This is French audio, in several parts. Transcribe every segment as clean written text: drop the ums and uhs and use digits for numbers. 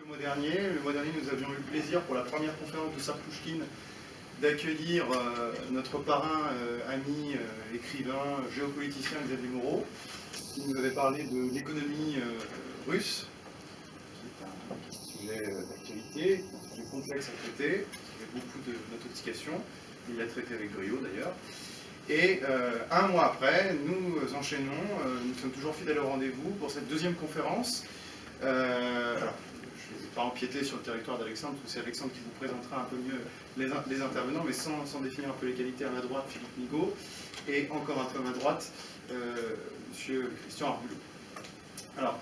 Le mois dernier, nous avions eu le plaisir, pour la première conférence de Sarpouchkine, d'accueillir notre parrain, ami, écrivain, géopoliticien Xavier Moreau, qui nous avait parlé de l'économie russe, qui est un sujet d'actualité, un sujet complexe à traiter, il y a beaucoup d'intoxication, il l'a traité avec brio d'ailleurs. Et un mois après, nous enchaînons, nous sommes toujours fidèles au rendez-vous pour cette deuxième conférence. Alors, je ne vais pas empiéter sur le territoire d'Alexandre, parce que c'est Alexandre qui vous présentera un peu mieux les intervenants, mais sans définir un peu les qualités. À ma droite, Philippe Migaud, et encore un peu à ma droite, M. Christian Arbulot. Alors,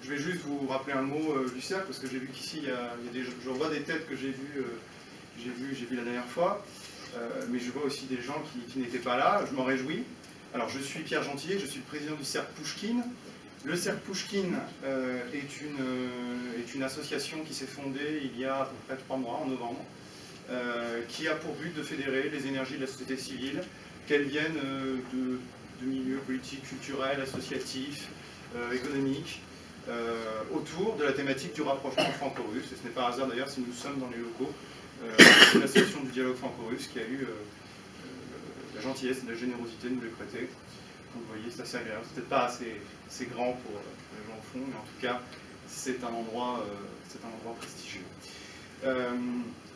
je vais juste vous rappeler un mot du cercle, parce que j'ai vu qu'ici, je vois des têtes que j'ai vues la dernière fois, mais je vois aussi des gens qui n'étaient pas là, je m'en réjouis. Alors, je suis Pierre Gentillet, je suis le président du cercle Pouchkine. Le cercle Pouchkine est une association qui s'est fondée il y a à peu près 3 mois, en novembre, qui a pour but de fédérer les énergies de la société civile, qu'elles viennent de milieux politiques, culturels, associatifs, économiques, autour de la thématique du rapprochement franco-russe. Et ce n'est pas un hasard d'ailleurs si nous sommes dans les locaux de l'association du dialogue franco-russe qui a eu la gentillesse et la générosité de nous les prêter. Comme vous voyez, c'est assez agréable. C'est peut-être pas assez grand pour les gens au fond, mais en tout cas, c'est un endroit prestigieux.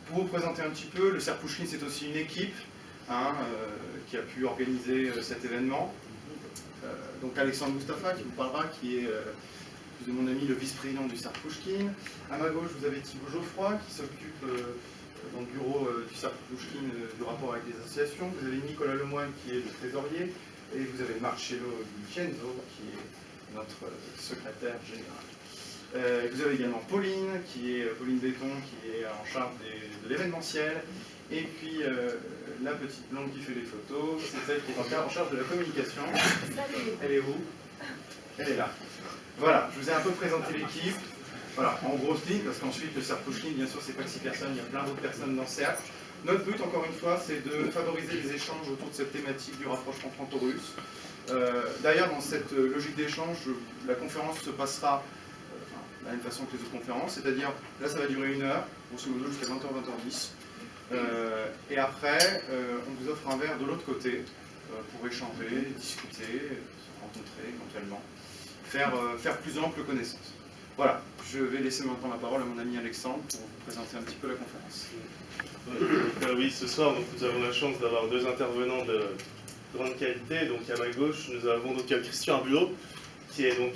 Pour vous présenter un petit peu, le cercle Pouchkine, c'est aussi une équipe qui a pu organiser cet événement. Donc Alexandre Moustapha qui vous parlera, qui est de mon ami le vice-président du cercle Pouchkine. À ma gauche, vous avez Thibaut Geoffroy qui s'occupe dans le bureau du cercle Pouchkine du rapport avec les associations. Vous avez Nicolas Lemoine qui est le trésorier. Et vous avez Marcello Vincenzo, qui est notre secrétaire général. Vous avez également Pauline Béton, qui est en charge de l'événementiel. Et puis la petite blonde qui fait les photos, c'est celle qui est en charge de la communication. Elle est où? Elle est là. Voilà, je vous ai un peu présenté l'équipe. Voilà, en grosse ligne, parce qu'ensuite le cercle Pouchkine, bien sûr, c'est pas que 6 personnes, il y a plein d'autres personnes dans le cercle. Notre but, encore une fois, c'est de favoriser les échanges autour de cette thématique du rapprochement franco-russe. D'ailleurs, dans cette logique d'échange, la conférence se passera de la même façon que les autres conférences, c'est-à-dire, là, ça va durer 1 heure, grosso modo jusqu'à 20h, 20h10. Et après, on vous offre un verre de l'autre côté pour échanger, discuter, se rencontrer éventuellement, faire plus ample connaissance. Voilà, je vais laisser maintenant la parole à mon ami Alexandre pour vous présenter un petit peu la conférence. Oui, ce soir, donc, nous avons la chance d'avoir 2 intervenants de grande qualité. Donc à ma gauche, nous avons donc Christian Arbulot, qui est donc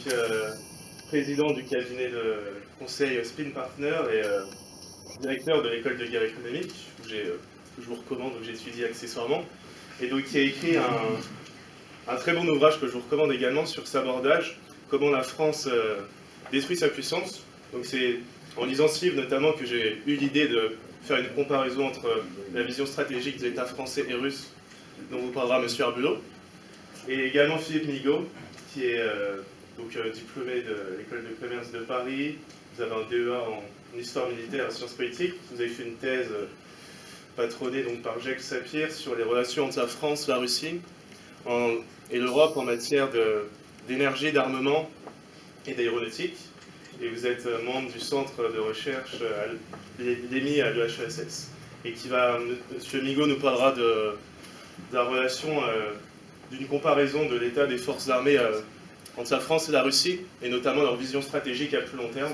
président du cabinet de conseil Spin Partner et directeur de l'école de guerre économique, que je vous recommande, que j'étudie accessoirement, et donc qui a écrit un très bon ouvrage que je vous recommande également sur Sabordage, comment la France détruit sa puissance. Donc c'est en lisant ce livre notamment que j'ai eu l'idée de faire une comparaison entre la vision stratégique des États français et russes, dont vous parlera M. Arbulot, et également Philippe Migaud, qui est diplômé de l'école de commerce de Paris. Vous avez un DEA en histoire militaire et sciences politiques. Vous avez fait une thèse patronnée donc, par Jacques Sapir sur les relations entre la France, la Russie et l'Europe en matière d'énergie, d'armement et d'aéronautique. Et vous êtes membre du centre de recherche l'EMI à l'EHESS. Et M. Migaud nous parlera de la relation, d'une comparaison de l'état des forces armées entre la France et la Russie, et notamment leur vision stratégique à plus long terme.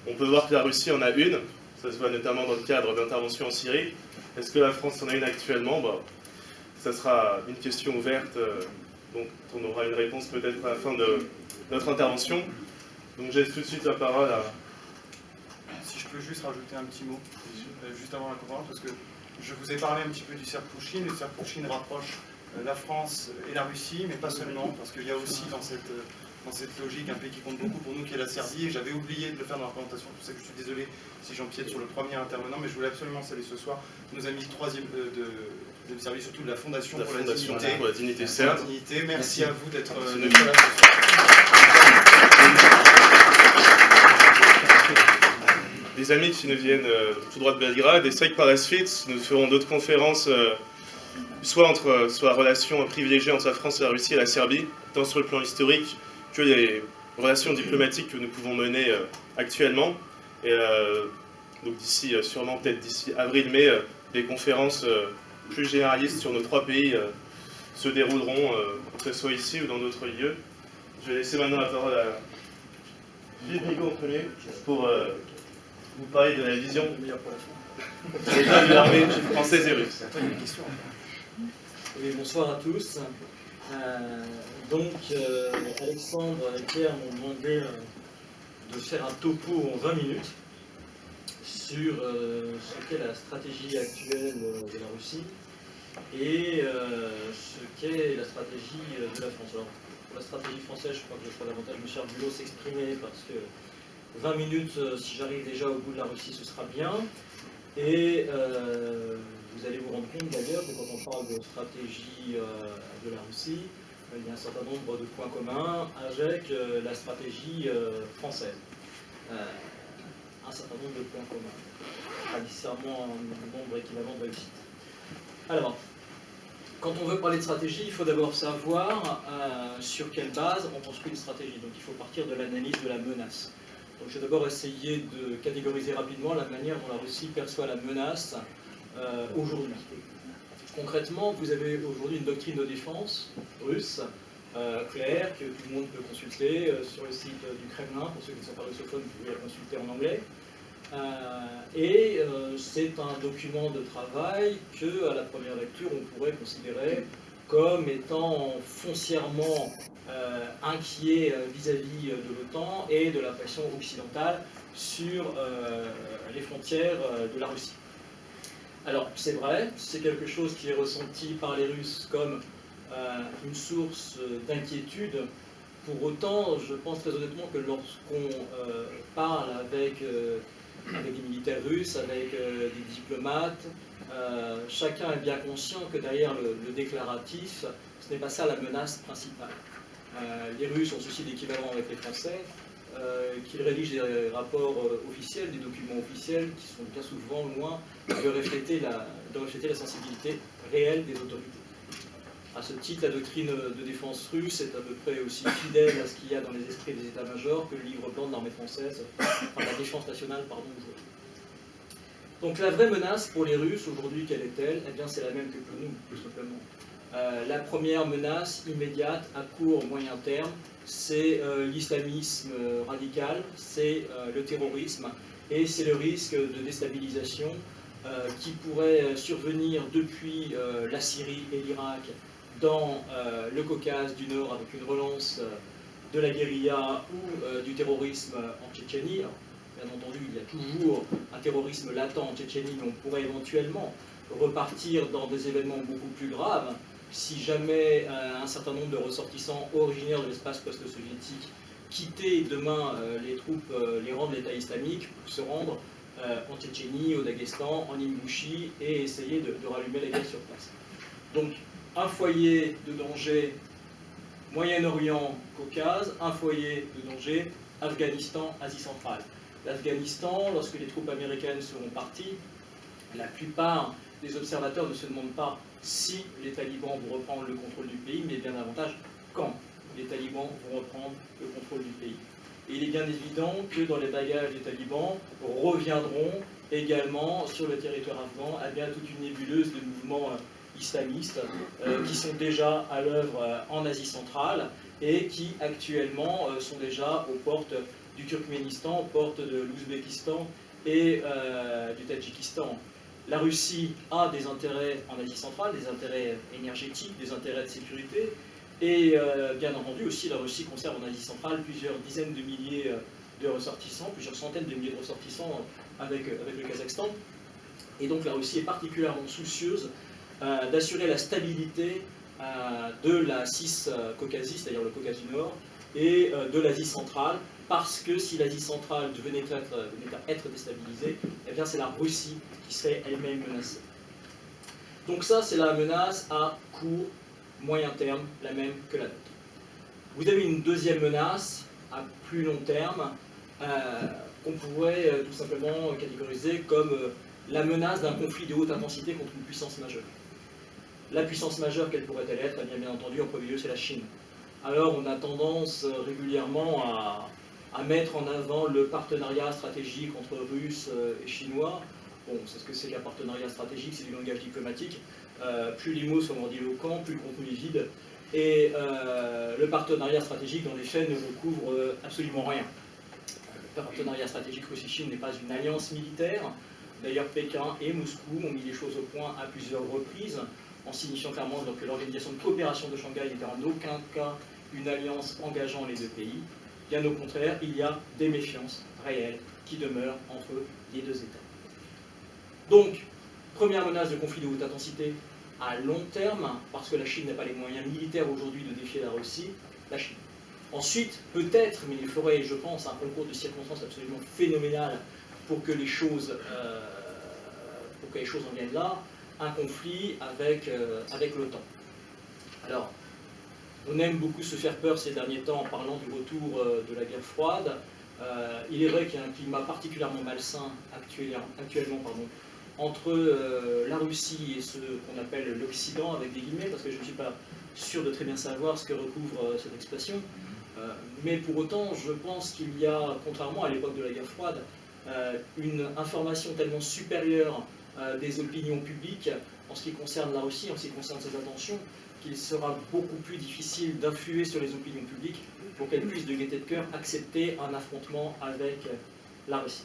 On peut voir que la Russie en a une, ça se voit notamment dans le cadre d'intervention en Syrie. Est-ce que la France en a une actuellement? Ça sera une question ouverte, donc on aura une réponse peut-être à la fin de notre intervention. Donc je laisse tout de suite la parole à... Si je peux juste rajouter un petit mot, juste avant la conférence, parce que je vous ai parlé un petit peu du cercle Pouchkine. Le cercle Pouchkine rapproche la France et la Russie, mais pas seulement, parce qu'il y a aussi dans cette logique un pays qui compte beaucoup pour nous, qui est la Serbie, et j'avais oublié de le faire dans la présentation, c'est pour ça que je suis désolé si j'empiète sur le premier intervenant, mais je voulais absolument saluer ce soir nos amis de service, surtout de la Fondation pour la Dignité serbe. Merci à vous d'être là ce soir. Des amis qui nous viennent tout droit de Belgrade, et c'est vrai que par la suite, nous ferons d'autres conférences, soit sur la relation privilégiée entre la France et la Russie et la Serbie, tant sur le plan historique que les relations diplomatiques que nous pouvons mener actuellement. Et donc d'ici, sûrement peut-être d'ici avril-mai, des conférences plus généralistes sur nos 3 pays se dérouleront, que ce soit ici ou dans d'autres lieux. Je vais laisser maintenant la parole à Philippe Bigot-Entrenu pour vous parler de la vision de l'état de l'armée française et russe. Oui, bonsoir à tous. Alexandre et Pierre m'ont demandé de faire un topo en 20 minutes sur ce qu'est la stratégie actuelle de la Russie et ce qu'est la stratégie de la France. Alors, pour la stratégie française, je crois que je ferai davantage M. Arbulot s'exprimer parce que 20 minutes, si j'arrive déjà au bout de la Russie, ce sera bien. Et vous allez vous rendre compte d'ailleurs que quand on parle de stratégie de la Russie, il y a un certain nombre de points communs avec la stratégie française. Un certain nombre de points communs, pas nécessairement un nombre équivalent de réussite. Alors, quand on veut parler de stratégie, il faut d'abord savoir sur quelle base on construit une stratégie. Donc il faut partir de l'analyse de la menace. Donc je vais d'abord essayer de catégoriser rapidement la manière dont la Russie perçoit la menace aujourd'hui. Concrètement, vous avez aujourd'hui une doctrine de défense russe claire que tout le monde peut consulter sur le site du Kremlin. Pour ceux qui ne sont pas russophones, vous pouvez la consulter en anglais. C'est un document de travail que, à la première lecture, on pourrait considérer comme étant foncièrement inquiet vis-à-vis de l'OTAN et de la pression occidentale sur les frontières de la Russie. Alors, c'est vrai, c'est quelque chose qui est ressenti par les Russes comme une source d'inquiétude. Pour autant, je pense très honnêtement que lorsqu'on parle avec des militaires russes, avec des diplomates, chacun est bien conscient que derrière le déclaratif, ce n'est pas ça la menace principale. Les Russes ont ceci d'équivalent avec les Français, qu'ils rédigent des rapports officiels, des documents officiels qui sont bien souvent loin de refléter la sensibilité réelle des autorités. À ce titre, la doctrine de défense russe est à peu près aussi fidèle à ce qu'il y a dans les esprits des états-majors que le livre blanc de l'armée française, enfin la défense nationale, pardon, aujourd'hui. Donc la vraie menace pour les Russes aujourd'hui, quelle est-elle? Eh bien c'est la même que pour nous, tout simplement. La première menace immédiate, à court, moyen terme, c'est l'islamisme radical, c'est le terrorisme, et c'est le risque de déstabilisation qui pourrait survenir depuis la Syrie et l'Irak dans le Caucase du Nord avec une relance de la guérilla ou du terrorisme en Tchétchénie. Alors, bien entendu, il y a toujours un terrorisme latent en Tchétchénie, mais on pourrait éventuellement repartir dans des événements beaucoup plus graves si jamais un certain nombre de ressortissants originaires de l'espace post-soviétique quittaient demain les rangs de l'État islamique pour se rendre en Tchétchénie, au Daghestan, en Ingouchie et essayer de rallumer la guerre sur place. Donc un foyer de danger Moyen-Orient, Caucase, un foyer de danger Afghanistan, Asie centrale. L'Afghanistan, lorsque les troupes américaines seront parties, la plupart des observateurs ne se demandent pas si les talibans vont reprendre le contrôle du pays, mais bien davantage quand les talibans vont reprendre le contrôle du pays. Et il est bien évident que dans les bagages des talibans reviendront également sur le territoire afghan à bien toute une nébuleuse de mouvements islamistes qui sont déjà à l'œuvre en Asie centrale et qui actuellement sont déjà aux portes du Turkménistan, aux portes de l'Ouzbékistan et du Tadjikistan. La Russie a des intérêts en Asie centrale, des intérêts énergétiques, des intérêts de sécurité, et bien entendu aussi la Russie conserve en Asie centrale plusieurs dizaines de milliers de ressortissants, plusieurs centaines de milliers de ressortissants avec le Kazakhstan. Et donc la Russie est particulièrement soucieuse d'assurer la stabilité de la Ciscaucasie, c'est-à-dire le Caucase du Nord, et de l'Asie centrale, parce que si l'Asie centrale venait à être déstabilisée, eh bien c'est la Russie qui serait elle-même menacée. Donc ça, c'est la menace à court, moyen terme, la même que la nôtre. Vous avez une deuxième menace à plus long terme, qu'on pourrait tout simplement catégoriser comme la menace d'un conflit de haute intensité contre une puissance majeure. La puissance majeure, quelle pourrait-elle être? Eh bien entendu, en premier lieu, c'est la Chine. Alors on a tendance régulièrement à mettre en avant le partenariat stratégique entre Russes et Chinois. Bon, c'est ce que c'est qu'un partenariat stratégique, c'est du langage diplomatique. Plus les mots sont grandiloquents, plus le contenu est vide. Et le partenariat stratégique, dans les faits, ne recouvre absolument rien. Le partenariat stratégique Russie-Chine n'est pas une alliance militaire. D'ailleurs, Pékin et Moscou ont mis les choses au point à plusieurs reprises, en signifiant clairement que l'organisation de coopération de Shanghai n'était en aucun cas une alliance engageant les deux pays. Bien au contraire, il y a des méfiances réelles qui demeurent entre les deux États. Donc, première menace de conflit de haute intensité à long terme, parce que la Chine n'a pas les moyens militaires aujourd'hui de défier la Russie, la Chine. Ensuite, peut-être, mais il faudrait, je pense, un concours de circonstances absolument phénoménal pour que les choses en viennent là, un conflit avec l'OTAN. Alors, on aime beaucoup se faire peur ces derniers temps en parlant du retour de la guerre froide. Il est vrai qu'il y a un climat particulièrement malsain actuellement entre la Russie et ce qu'on appelle l'Occident, avec des guillemets, parce que je ne suis pas sûr de très bien savoir ce que recouvre cette expression. Mais pour autant, je pense qu'il y a, contrairement à l'époque de la guerre froide, une information tellement supérieure des opinions publiques en ce qui concerne la Russie, en ce qui concerne ses intentions, qu'il sera beaucoup plus difficile d'influer sur les opinions publiques pour qu'elles puissent de gaieté de cœur accepter un affrontement avec la Russie.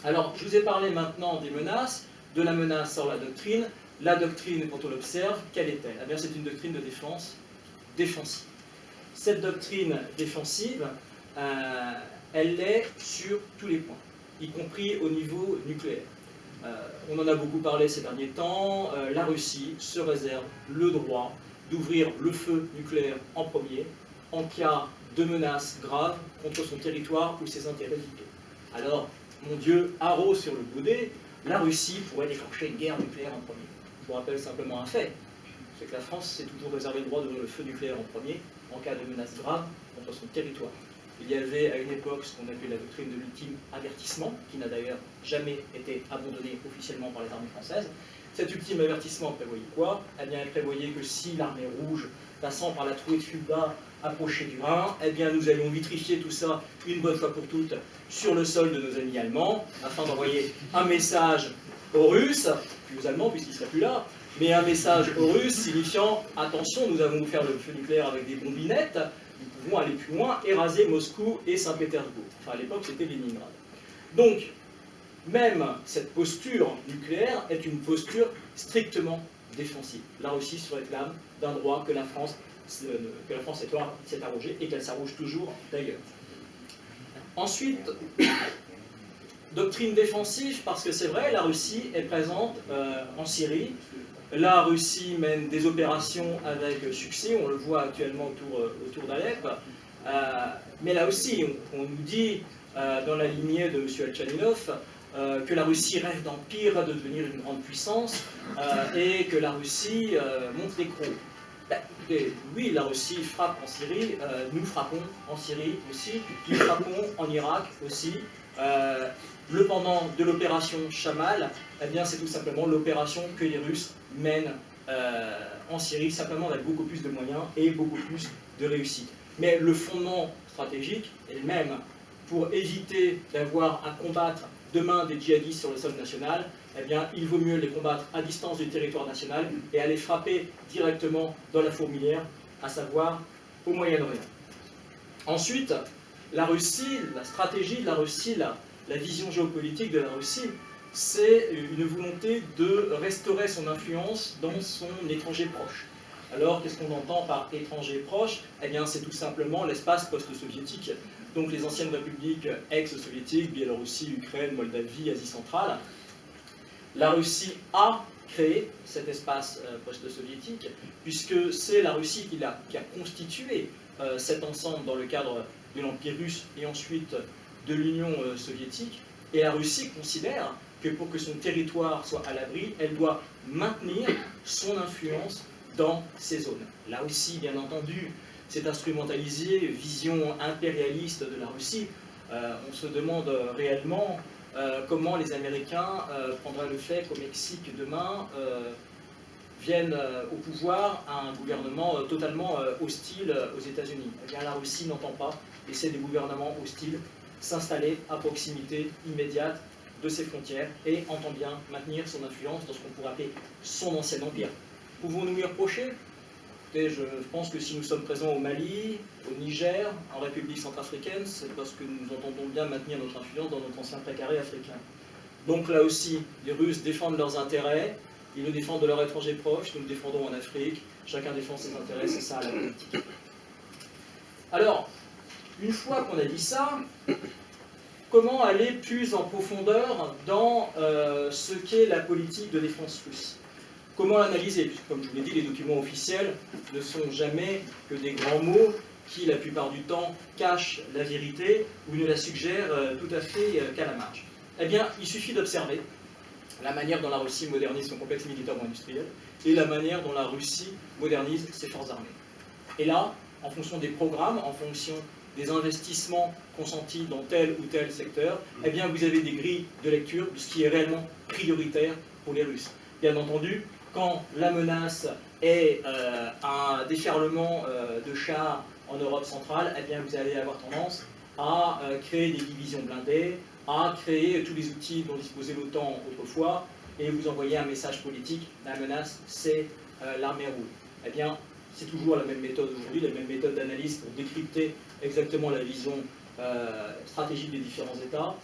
Alors, je vous ai parlé maintenant des menaces, de la menace sur la doctrine. La doctrine, quand on l'observe, quelle est-elle? Eh bien, c'est une doctrine de défense défensive. Cette doctrine défensive, elle l'est sur tous les points, y compris au niveau nucléaire. On en a beaucoup parlé ces derniers temps. La Russie se réserve le droit d'ouvrir le feu nucléaire en premier, en cas de menace grave contre son territoire ou ses intérêts vitaux. Alors, mon Dieu, haro sur le boudet, la Russie pourrait déclencher une guerre nucléaire en premier. Je vous rappelle simplement un fait, c'est que la France s'est toujours réservé le droit d'ouvrir le feu nucléaire en premier, en cas de menace grave contre son territoire. Il y avait à une époque ce qu'on appelait la doctrine de l'ultime avertissement, qui n'a d'ailleurs jamais été abandonnée officiellement par les armées françaises. Cet ultime avertissement prévoyait quoi? Eh bien, il prévoyait que si l'armée rouge, passant par la trouée de Fulda, approchait du Rhin, eh bien, nous allions vitrifier tout ça une bonne fois pour toutes sur le sol de nos amis allemands, afin d'envoyer un message aux Russes, puis aux Allemands puisqu'ils ne seraient plus là, mais un message aux Russes signifiant « Attention, nous avons ouvert le feu nucléaire avec des bombinettes, nous pouvons aller plus loin et raser Moscou et Saint-Pétersbourg. » Enfin, à l'époque, c'était Leningrad. Donc, même cette posture nucléaire est une posture strictement défensive. La Russie se réclame d'un droit que la France s'est arrogé et qu'elle s'arroge toujours d'ailleurs. Ensuite, doctrine défensive, parce que c'est vrai, la Russie est présente en Syrie. La Russie mène des opérations avec succès, on le voit actuellement autour d'Alep. Mais là aussi, on nous dit, dans la lignée de M. Elchaninov, que la Russie rêve d'empire, de devenir une grande puissance, et que la Russie monte les crocs. Écoutez, oui, la Russie frappe en Syrie, nous frappons en Syrie aussi, nous frappons en Irak aussi. Le pendant de l'opération Chamal, eh bien, c'est tout simplement l'opération que les Russes mènent en Syrie, simplement avec beaucoup plus de moyens et beaucoup plus de réussite. Mais le fondement stratégique est le même. Pour éviter d'avoir à combattre demain des djihadistes sur le sol national, eh bien, il vaut mieux les combattre à distance du territoire national et aller frapper directement dans la fourmilière, à savoir au Moyen-Orient. Ensuite, la Russie, la stratégie de la Russie, la vision géopolitique de la Russie, c'est une volonté de restaurer son influence dans son étranger proche. Alors, qu'est-ce qu'on entend par étranger proche? Eh bien, c'est tout simplement l'espace post-soviétique. Donc, les anciennes républiques ex-soviétiques, Biélorussie, Ukraine, Moldavie, Asie centrale. La Russie a créé cet espace post-soviétique, puisque c'est la Russie qui a constitué cet ensemble dans le cadre de l'Empire russe et ensuite de l'Union soviétique. Et la Russie considère que pour que son territoire soit à l'abri, elle doit maintenir son influence dans ces zones. Là aussi, bien entendu, c'est instrumentalisé, vision impérialiste de la Russie. On se demande réellement comment les Américains prendraient le fait qu'au Mexique demain, vienne au pouvoir un gouvernement totalement hostile aux États-Unis. Eh bien, la Russie n'entend pas laisser des gouvernements hostiles s'installer à proximité immédiate de ses frontières et entend bien maintenir son influence dans ce qu'on pourrait appeler son ancien empire. Pouvons-nous lui reprocher? Je pense que si nous sommes présents au Mali, au Niger, en République centrafricaine, c'est parce que nous entendons bien maintenir notre influence dans notre ancien précaré africain. Donc là aussi, les Russes défendent leurs intérêts, ils nous défendent de leurs étrangers proches, nous le défendons en Afrique, chacun défend ses intérêts, c'est ça la politique. Alors, une fois qu'on a dit ça, comment aller plus en profondeur dans ce qu'est la politique de défense russe? Comment l'analyser? Puisque, comme je vous l'ai dit, les documents officiels ne sont jamais que des grands mots qui, la plupart du temps, cachent la vérité ou ne la suggèrent tout à fait qu'à la marge. Eh bien, il suffit d'observer la manière dont la Russie modernise son complexe militaro-industriel et la manière dont la Russie modernise ses forces armées. Et là, en fonction des programmes, en fonction des investissements consentis dans tel ou tel secteur, eh bien, vous avez des grilles de lecture de ce qui est réellement prioritaire pour les Russes. Bien entendu, quand la menace est un déferlement de chars en Europe centrale, eh bien, vous allez avoir tendance à créer des divisions blindées, à créer tous les outils dont disposait l'OTAN autrefois, et vous envoyer un message politique, la menace, c'est l'armée rouge. Eh bien, c'est toujours la même méthode aujourd'hui, la même méthode d'analyse pour décrypter exactement la vision stratégique des différents États.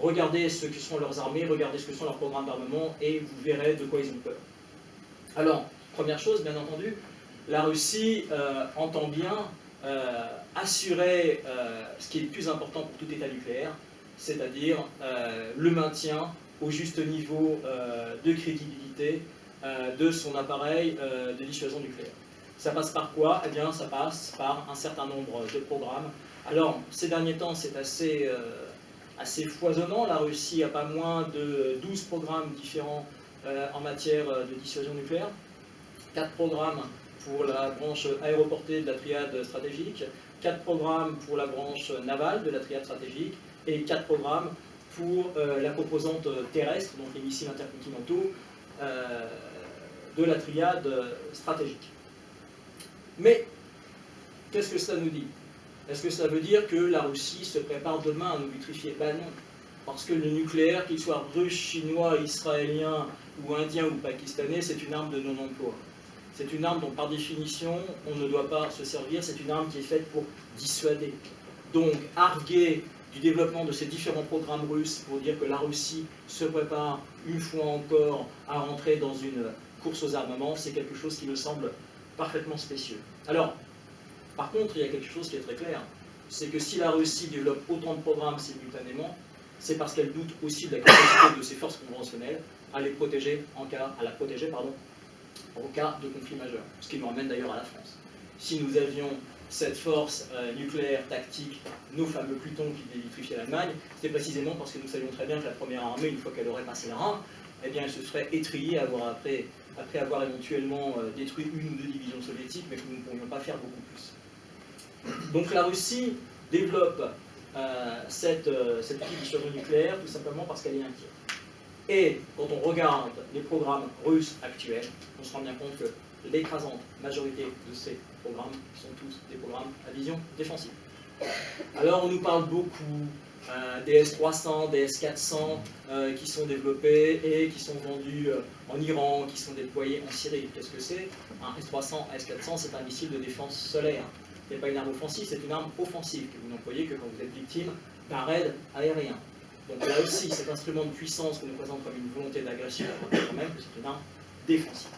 Regardez ce que sont leurs armées, regardez ce que sont leurs programmes d'armement, et vous verrez de quoi ils ont peur. Alors, première chose, bien entendu, la Russie entend bien assurer ce qui est le plus important pour tout État nucléaire, c'est-à-dire le maintien au juste niveau de crédibilité de son appareil de dissuasion nucléaire. Ça passe par quoi? Eh bien, ça passe par un certain nombre de programmes. Alors, ces derniers temps, c'est assez foisonnant. La Russie a pas moins de 12 programmes différents en matière de dissuasion nucléaire. 4 programmes pour la branche aéroportée de la triade stratégique, 4 programmes pour la branche navale de la triade stratégique, et 4 programmes pour la composante terrestre, donc les missiles intercontinentaux, de la triade stratégique. Mais, qu'est-ce que ça nous dit? Est-ce que ça veut dire que la Russie se prépare demain à nous vitrifier? Ben non. Parce que le nucléaire, qu'il soit russe, chinois, israélien, ou indien ou pakistanais, c'est une arme de non-emploi. C'est une arme dont, par définition, on ne doit pas se servir. C'est une arme qui est faite pour dissuader. Donc, arguer du développement de ces différents programmes russes pour dire que la Russie se prépare une fois encore à rentrer dans une course aux armements, c'est quelque chose qui me semble parfaitement spécieux. Alors, par contre, il y a quelque chose qui est très clair, c'est que si la Russie développe autant de programmes simultanément, c'est parce qu'elle doute aussi de la capacité de ses forces conventionnelles à les protéger en cas, au cas de conflit majeur. Ce qui nous ramène d'ailleurs à la France. Si nous avions cette force nucléaire tactique, nos fameux Plutons qui vitrifiaient l'Allemagne, c'était précisément parce que nous savions très bien que la première armée, une fois qu'elle aurait passé le Rhin, eh bien, elle se serait étriée après avoir éventuellement détruit une ou deux divisions soviétiques, mais que nous ne pourrions pas faire beaucoup plus. Donc la Russie développe cette outil de dissuasion nucléaire tout simplement parce qu'elle est inquiète. Et quand on regarde les programmes russes actuels, on se rend bien compte que l'écrasante majorité de ces programmes sont tous des programmes à vision défensive. Alors on nous parle beaucoup des S-300, des S-400 qui sont développés et qui sont vendus en Iran, qui sont déployés en Syrie. Qu'est-ce que c'est? Un S-300, un S-400, c'est un missile de défense solaire. Ce n'est pas une arme offensive, c'est une arme offensive que vous n'employez que quand vous êtes victime d'un raid aérien. Donc là aussi, cet instrument de puissance qu'on nous présente comme une volonté d'agression, on voit quand même que c'est une arme défensive.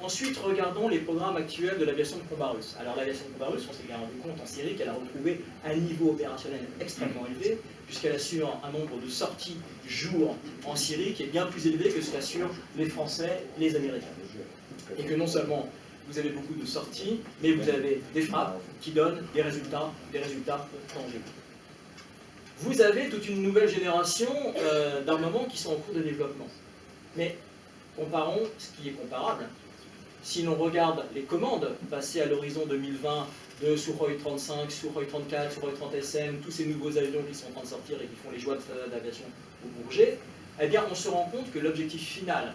Ensuite, regardons les programmes actuels de l'aviation de combat russe. Alors l'aviation de combat russe, on s'est bien rendu compte en Syrie qu'elle a retrouvé un niveau opérationnel extrêmement élevé, puisqu'elle assure un nombre de sorties jour en Syrie qui est bien plus élevé que ce qu'assurent les Français, les Américains. Et que non seulement vous avez beaucoup de sorties, mais vous avez des frappes qui donnent des résultats tangibles. Vous avez toute une nouvelle génération d'armements qui sont en cours de développement. Mais comparons ce qui est comparable. Si l'on regarde les commandes passées à l'horizon 2020 de Sukhoi 35, Sukhoi 34, Sukhoi 30 SM, tous ces nouveaux avions qui sont en train de sortir et qui font les joies d'aviation au Bourget, eh bien on se rend compte que l'objectif final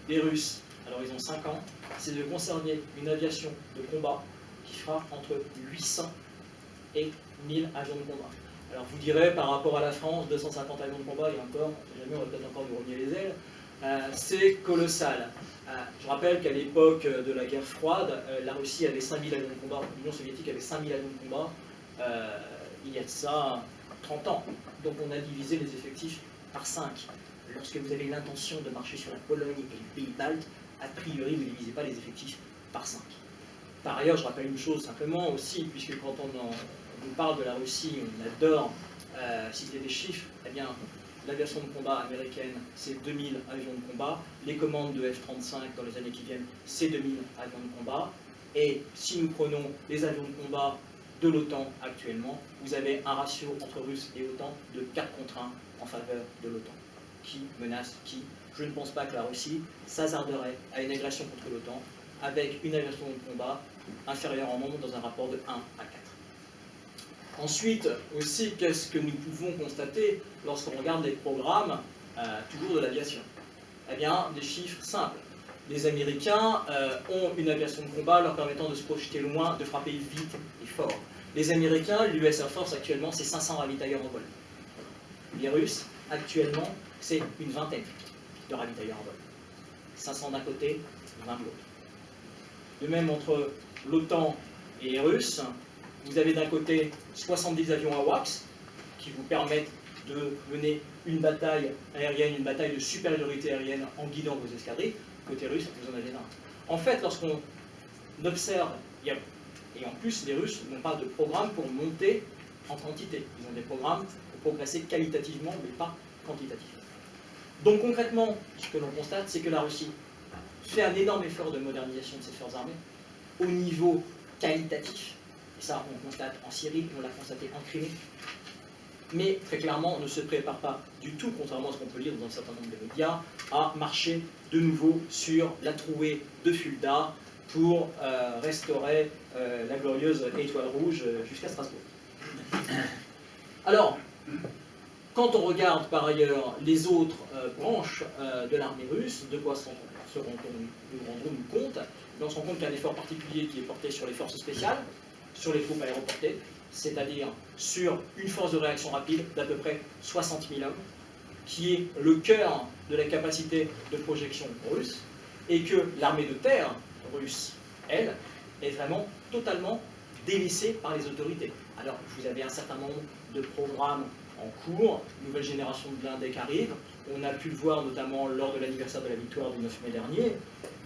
des Russes à l'horizon 5 ans, c'est de conserver une aviation de combat qui fera entre 800 et 1000 avions de combat. Alors vous direz, par rapport à la France, 250 avions de combat, et encore, jamais on va peut-être encore nous rogner les ailes, c'est colossal. Je rappelle qu'à l'époque de la guerre froide, la Russie avait 5000 avions de combat, l'Union soviétique avait 5000 avions de combat, il y a de ça 30 ans. Donc on a divisé les effectifs par 5. Lorsque vous avez l'intention de marcher sur la Pologne et les pays baltes, a priori vous ne divisez pas les effectifs par 5. Par ailleurs, je rappelle une chose simplement aussi, puisque quand on parle de la Russie, on adore citer des chiffres, eh bien, l'aviation de combat américaine, c'est 2000 avions de combat, les commandes de F-35 dans les années qui viennent, c'est 2000 avions de combat, et si nous prenons les avions de combat de l'OTAN actuellement, vous avez un ratio entre Russes et OTAN de 4 contre 1 en faveur de l'OTAN. Qui menace qui? Je ne pense pas que la Russie s'hasarderait à une agression contre l'OTAN avec une aviation de combat inférieure en nombre dans un rapport de 1 à 4. Ensuite, aussi, qu'est-ce que nous pouvons constater lorsqu'on regarde les programmes, toujours de l'aviation? Eh bien, des chiffres simples. Les Américains ont une aviation de combat leur permettant de se projeter loin, de frapper vite et fort. Les Américains, l'US Air Force actuellement, c'est 500 ravitailleurs en vol. Les Russes, actuellement, c'est une vingtaine de ravitailleurs en vol. 500 d'un côté, 20 de l'autre. De même, entre l'OTAN et les Russes, vous avez d'un côté 70 avions AWACS qui vous permettent de mener une bataille aérienne, une bataille de supériorité aérienne en guidant vos escadrilles. Côté russe, vous en avez un. En fait, lorsqu'on observe, et en plus les Russes n'ont pas de programme pour monter en quantité. Ils ont des programmes pour progresser qualitativement, mais pas quantitativement. Donc concrètement, ce que l'on constate, c'est que la Russie fait un énorme effort de modernisation de ses forces armées au niveau qualitatif. Et ça, on le constate en Syrie, on l'a constaté en Crimée. Mais très clairement, on ne se prépare pas du tout, contrairement à ce qu'on peut lire dans un certain nombre de médias, à marcher de nouveau sur la trouée de Fulda pour restaurer la glorieuse étoile rouge jusqu'à Strasbourg. Alors, quand on regarde par ailleurs les autres branches de l'armée russe, de quoi nous rendons-nous compte? On se rend compte qu'il y a un effort particulier qui est porté sur les forces spéciales, sur les troupes aéroportées, c'est-à-dire sur une force de réaction rapide d'à peu près 60 000 hommes, qui est le cœur de la capacité de projection russe, et que l'armée de terre russe, elle, est vraiment totalement délaissée par les autorités. Alors, vous avez un certain nombre de programmes en cours, nouvelle génération de blindés qui arrive, on a pu le voir notamment lors de l'anniversaire de la victoire du 9 mai dernier,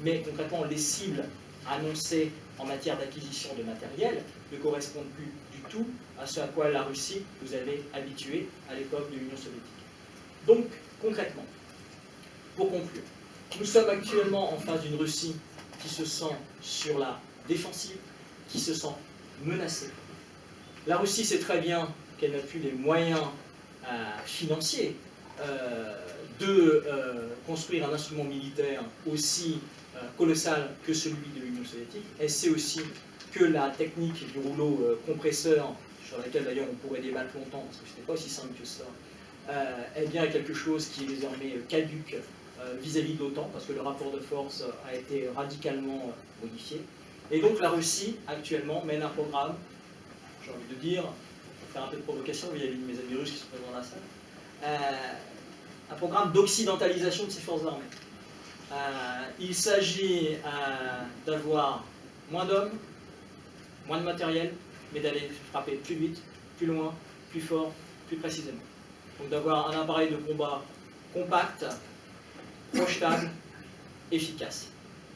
mais concrètement, les cibles annoncées en matière d'acquisition de matériel ne correspondent plus du tout à ce à quoi la Russie nous avait habitués à l'époque de l'Union soviétique. Donc, concrètement, pour conclure, nous sommes actuellement en face d'une Russie qui se sent sur la défensive, qui se sent menacée. La Russie sait très bien qu'elle n'a plus les moyens financiers de construire un instrument militaire aussi colossal que celui de l'Union soviétique. Elle sait aussi que la technique du rouleau compresseur, sur laquelle d'ailleurs on pourrait débattre longtemps, parce que ce n'était pas aussi simple que ça, est bien quelque chose qui est désormais caduque vis-à-vis de l'OTAN, parce que le rapport de force a été radicalement modifié. Et donc la Russie, actuellement, mène un programme, j'ai envie de dire, pour faire un peu de provocation vis-à-vis de mes amis russes qui sont présents dans la salle, un programme d'occidentalisation de ses forces armées. Il s'agit d'avoir moins d'hommes, moins de matériel, mais d'aller frapper plus vite, plus loin, plus fort, plus précisément. Donc d'avoir un appareil de combat compact, projetable, efficace.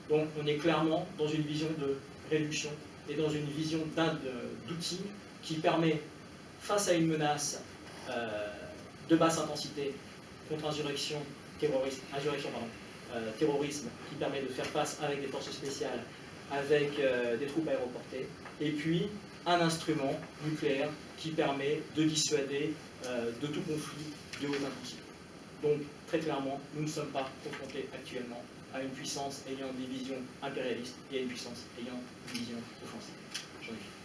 Donc on est clairement dans une vision de réduction et dans une vision d'outils qui permet, face à une menace de basse intensité, contre-insurrection, terrorisme, qui permet de faire face avec des forces spéciales, avec des troupes aéroportées, et puis un instrument nucléaire qui permet de dissuader de tout conflit de haute intensité. Donc, très clairement, nous ne sommes pas confrontés actuellement à une puissance ayant des visions impérialistes et à une puissance ayant une vision offensive. J'en ai fini.